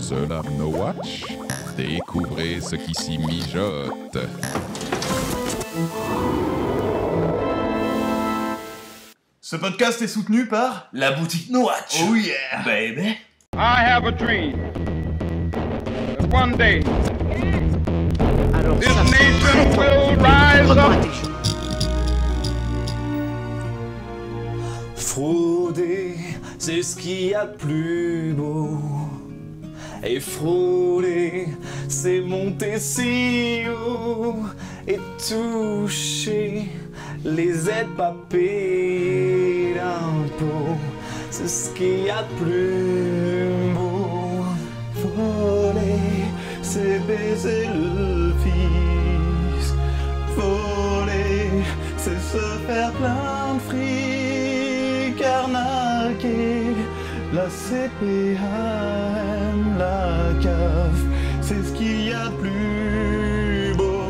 Seul Arnaud Watch, découvrez ce qui s'y mijote. Ce podcast est soutenu par la boutique No Watch. Oh yeah, baby. I have a dream that one day this nation will rise up. Frauder, c'est ce qu'il y a de plus beau. Et frauder, c'est monter si haut et toucher les aides pas payées d'impôts. C'est ce qu'il y a de plus beau. Voler, c'est baiser le fils. Voler, c'est se faire plein de fric. Arnaquer, la CPAM, la CAF, c'est ce qu'il y a de plus beau.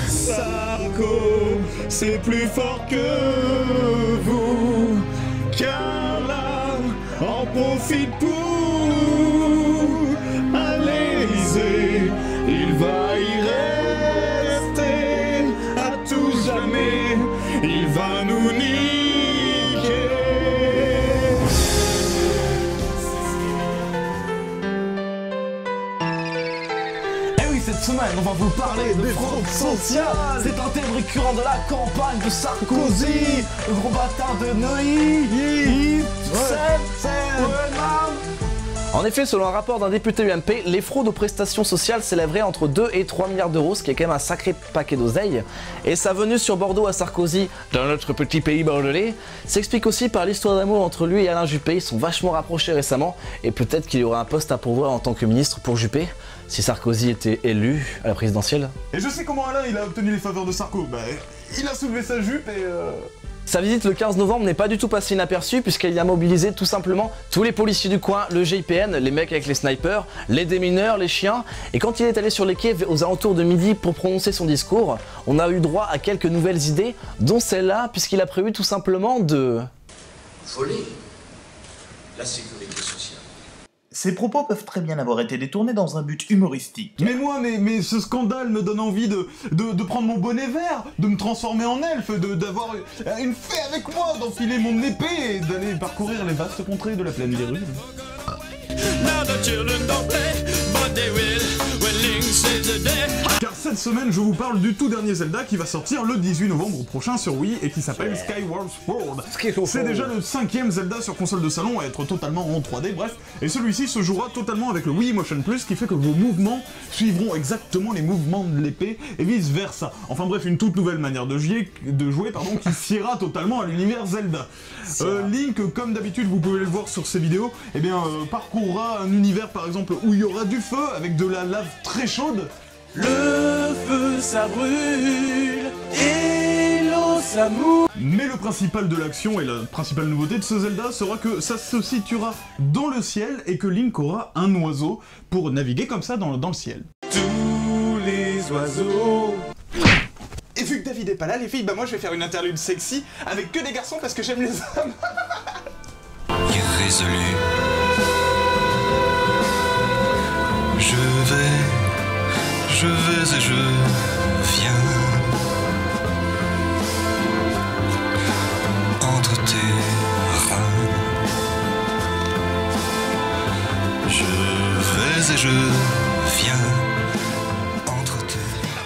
Sarko, c'est plus fort que vous, car là, en profite pour à l'Élysée. Il va y rester à tout jamais, il va nous niquer. Cette semaine, on va vous parler de fraude sociale. C'est un thème récurrent de la campagne de Sarkozy, le gros bâtard de Neuilly. En effet, selon un rapport d'un député UMP, les fraudes aux prestations sociales s'élèveraient entre 2 et 3 milliards d'euros, ce qui est quand même un sacré paquet d'oseille. Et sa venue sur Bordeaux à Sarkozy, dans notre petit pays bordelais, s'explique aussi par l'histoire d'amour entre lui et Alain Juppé. Ils sont vachement rapprochés récemment, et peut-être qu'il y aura un poste à pourvoir en tant que ministre pour Juppé, si Sarkozy était élu à la présidentielle. Et je sais comment Alain il a obtenu les faveurs de Sarko. Bah, il a soulevé sa jupe et Sa visite le 15 novembre n'est pas du tout passée inaperçue puisqu'elle a mobilisé tout simplement tous les policiers du coin, le GIPN, les mecs avec les snipers, les démineurs, les chiens. Et quand il est allé sur les quais aux alentours de midi pour prononcer son discours, on a eu droit à quelques nouvelles idées, dont celle-là puisqu'il a prévu tout simplement de... voler la sécurité sociale. Ces propos peuvent très bien avoir été détournés dans un but humoristique. Mais ce scandale me donne envie de prendre mon bonnet vert, de me transformer en elfe, d'avoir une fée avec moi, d'enfiler mon épée et d'aller parcourir les vastes contrées de la plaine des rues. Car cette semaine, je vous parle du tout dernier Zelda qui va sortir le 18 novembre prochain sur Wii et qui s'appelle Skyward Sword. C'est déjà le 5e Zelda sur console de salon à être totalement en 3D, bref. Et celui-ci se jouera totalement avec le Wii Motion Plus, qui fait que vos mouvements suivront exactement les mouvements de l'épée et vice versa. Enfin bref, une toute nouvelle manière de jouer qui siera totalement à l'univers Zelda. Link, comme d'habitude, vous pouvez le voir sur ces vidéos, eh bien, parcourra un univers par exemple où il y aura du feu avec de la lave très chaude. Le feu ça brûle et l'eau ça mouille. Mais le principal de l'action et la principale nouveauté de ce Zelda sera que ça se situera dans le ciel et que Link aura un oiseau pour naviguer comme ça dans le ciel. Tous les oiseaux. Et vu que David est pas là, les filles, bah moi je vais faire une interlude sexy avec que des garçons parce que j'aime les hommes. Irrésolu. Je vais et je viens entre tes reins. Je vais et je viens entre tes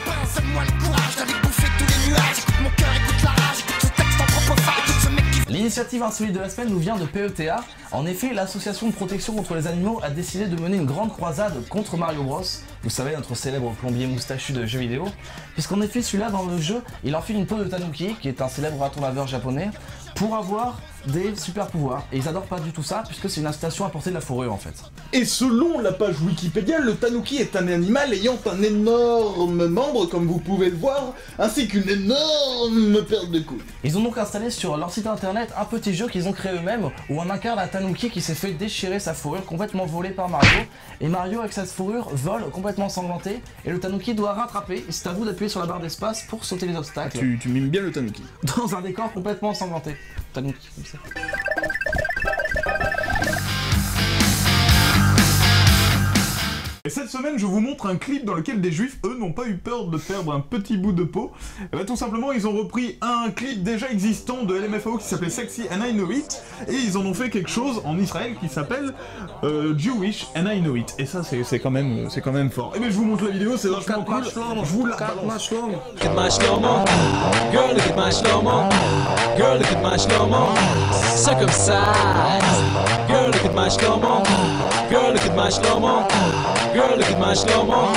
reins. Donne-moi le courage d'aller bouffer tous les nuages. Écoute mon cœur, écoute la rage, écoute ce texte en propre phare, écoute ce mec qui... L'initiative insolite de la semaine nous vient de PETA. En effet, l'association de protection contre les animaux a décidé de mener une grande croisade contre Mario Bros. Vous savez, notre célèbre plombier moustachu de jeux vidéo. Puisqu'en effet, celui-là, dans le jeu, il enfile une peau de tanuki, qui est un célèbre raton laveur japonais, pour avoir des super pouvoirs. Et ils adorent pas du tout ça, puisque c'est une incitation à porter de la fourrure en fait. Et selon la page Wikipédia, le tanuki est un animal ayant un énorme membre, comme vous pouvez le voir, ainsi qu'une énorme paire de couilles. Ils ont donc installé sur leur site internet un petit jeu qu'ils ont créé eux-mêmes, où on incarne un tanuki qui s'est fait déchirer sa fourrure, complètement volée par Mario. Et Mario, avec sa fourrure, vole complètement ensanglanté, et le tanuki doit rattraper, et c'est à vous d'appuyer sur la barre d'espace pour sauter les obstacles. Tu mimes bien le tanuki. Dans un décor complètement ensanglanté. Tanuki, comme ça. cette semaine, je vous montre un clip dans lequel des juifs, eux, n'ont pas eu peur de perdre un petit bout de peau. Et bah, tout simplement, ils ont repris un clip déjà existant de LMFAO qui s'appelait Sexy and I Know It, et ils en ont fait quelque chose en Israël qui s'appelle Jewish and I Know It. Et ça, c'est quand même fort. Et bien, je vous montre la vidéo, c'est vachement cool. Je vous la balance. Look at my slow-mo, girl, look at my slow-mo, girl, look at my slow-mo, circumcised. Girl, look at my slow-mo, girl, look at my slow-mo, girl, look at my slow-mo,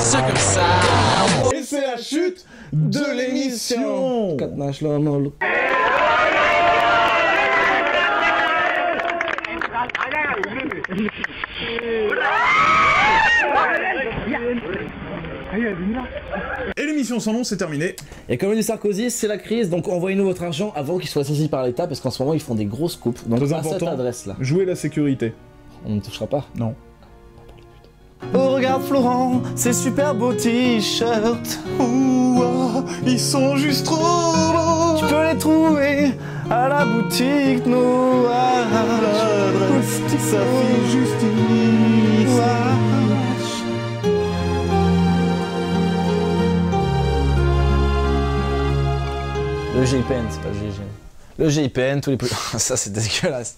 circumcised. Et c'est la chute de l'émission. Look at my slow-mo, look. Et l'émission sans nom, c'est terminé. Et comme dit Sarkozy, c'est la crise, donc envoyez-nous votre argent avant qu'il soit saisi par l'État, parce qu'en ce moment ils font des grosses coupes. Donc Très à cette important, adresse-là. jouez la sécurité. On ne touchera pas. Non. Oh regarde Florent, ces super beaux t-shirts. Ouah, ils sont juste trop beaux. Tu peux les trouver à la boutique Noah. L'adresse, ça fait justice. Le GIPN, c'est pas le GIGN. Le GIPN, tous les... Ça c'est dégueulasse.